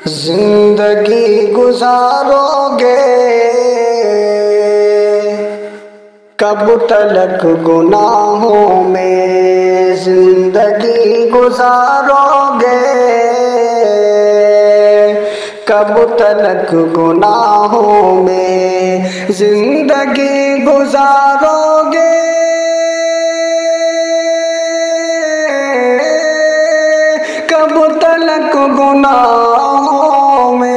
जिंदगी गुजारोगे कब तलक गुनाहों में, जिंदगी गुजारोगे कब तलक गुनाहों में, जिंदगी गुजारोगे कब तलक गुनाहों में।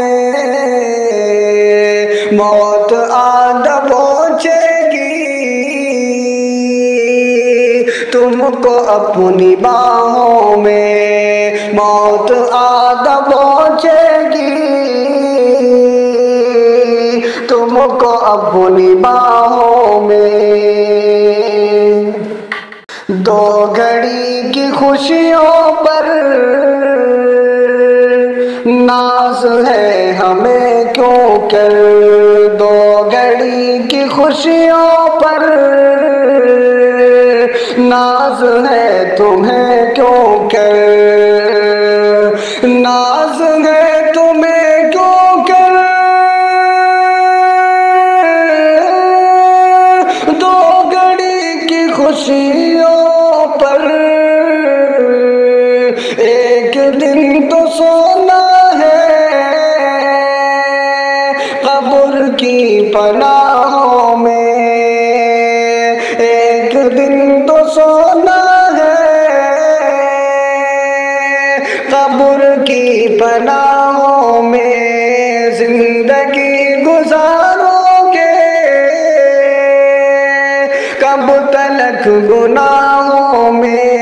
मौत आ दबोचेगी तुमको अपनी बाहों में, मौत आ दबोचेगी तुमको अपनी बाहों में। दो घड़ी की खुशियों पर नाज है हमें क्यों कर, दो घड़ी की खुशियों पर नाज है तुम्हें क्यों कर, नाज है तुम्हें क्यों कर। दो घड़ी की खुशियों पर एक दिन तो सोना है कब्र की पनाहों में, एक दिन तो सोना है कब्र की पनाहों में। जिंदगी गुजारोगे कब तलक गुनाहों में,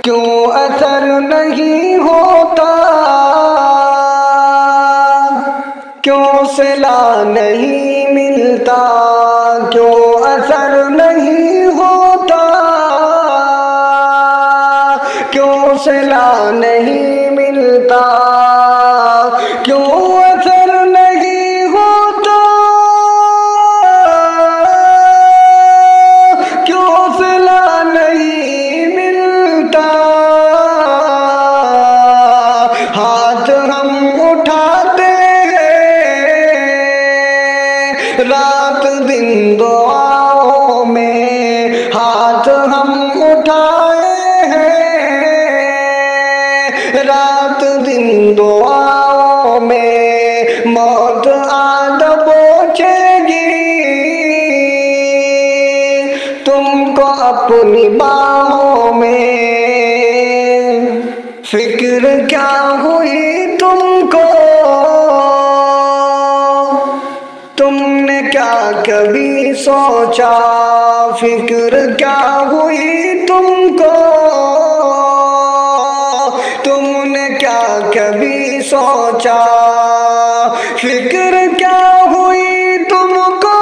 क्यों असर नहीं होता, क्यों सिला नहीं मिलता, क्यों असर नहीं होता, क्यों सिला नहीं मिलता, क्यों असर नहीं होता, क्यों सिला नहीं मिलता। हाथ हम उठाते रात दिन दुआओं में, हाथ हम उठाए हैं रात दिन दुआओं में। मौत आ दबोचेगी तुमको अपनी बाहों में। फिक्र क्या हुई तुमको, तुमने क्या कभी सोचा, फिक्र क्या हुई तुमको, तुमने क्या कभी सोचा, फिक्र क्या हुई तुमको,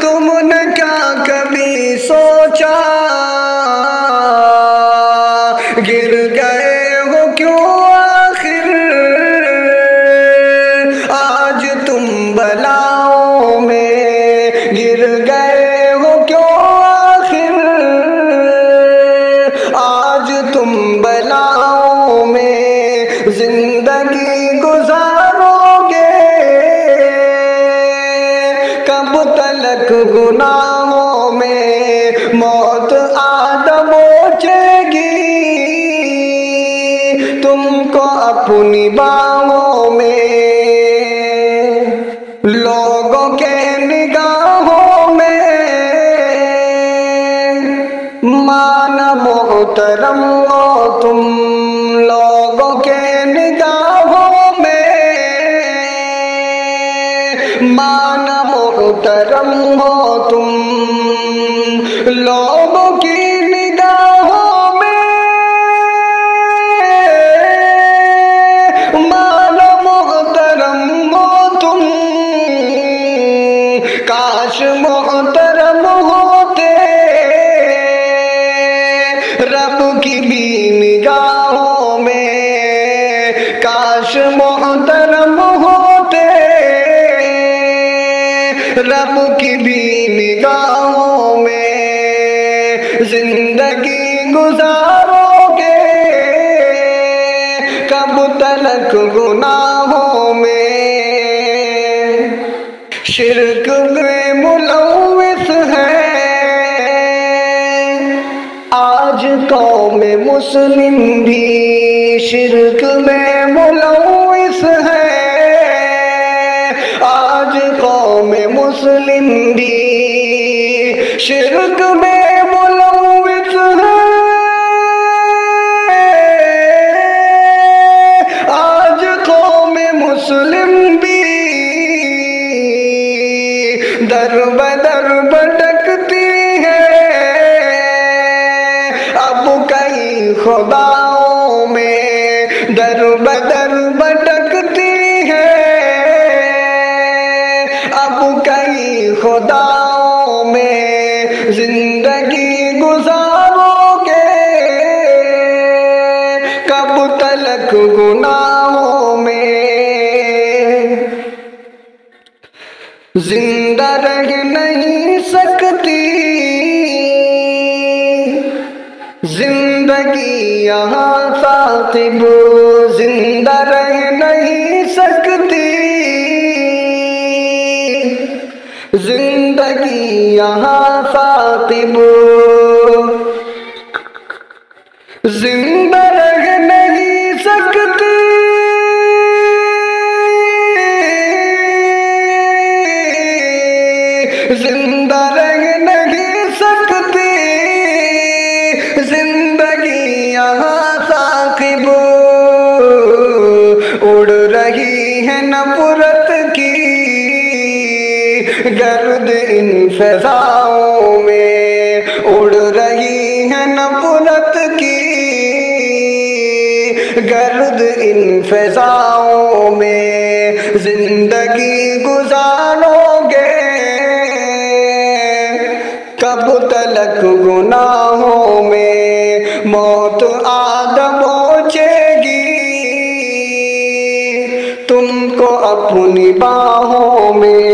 तुमने क्या कभी सोचा। गिर गए हो क्यों आखिर आज तुम बलाओं में, गिर गए हो क्यों आखिर आज तुम बलाओं में। जिंदगी गुजारोगे कब तलक गुनाहों में, मौत आ दबोचेगी तुमको अपनी बाहों में। लोगों के निगाहों में माना मोहतरम हो तुम, लोगों के निगाहों में माना मोहतरम हो तुम, लोगों की निगाहों में माना मोहतरम हो तुम। काश मोहतरम होते रब की भी निगाहों में, काश मोहतरम होते रब की भी निगाहों में। जिंदगी गुजारोगे, कब तलक गुनाहों में। शिर्क में मुलव्विस है आज कौम मुस्लिम भी, शिर्क में मुलव्विस है आज कौम मुस्लिम भी, शिर्क में मुलव्विस है आज कौम मुस्लिम भी। दर बदर भटकती है अब कई खुदाओं में, दर बदर भटकती है अब कई खुदाओं में। जिंदगी गुजारोगे, कब तलक गुनाहों में। जिंदा रह नहीं सकती जिंदगी यहाँ साकिब, जिंदा रह नहीं सकती जिंदगी यहाँ साकिब, जिंदा रह नहीं सकती जिंदा रह नहीं सकती जिंदगी यहाँ साकिब। उड़ रही है नफरत की गर्द इन फ़ज़ाओं में, उड़ रही है नफरत की गर्द इन फ़ज़ाओं में। जिंदगी गुजारोगे, कब तलक गुनाहों में। मौत आ दबोचेगी तुमको अपनी बाहों में।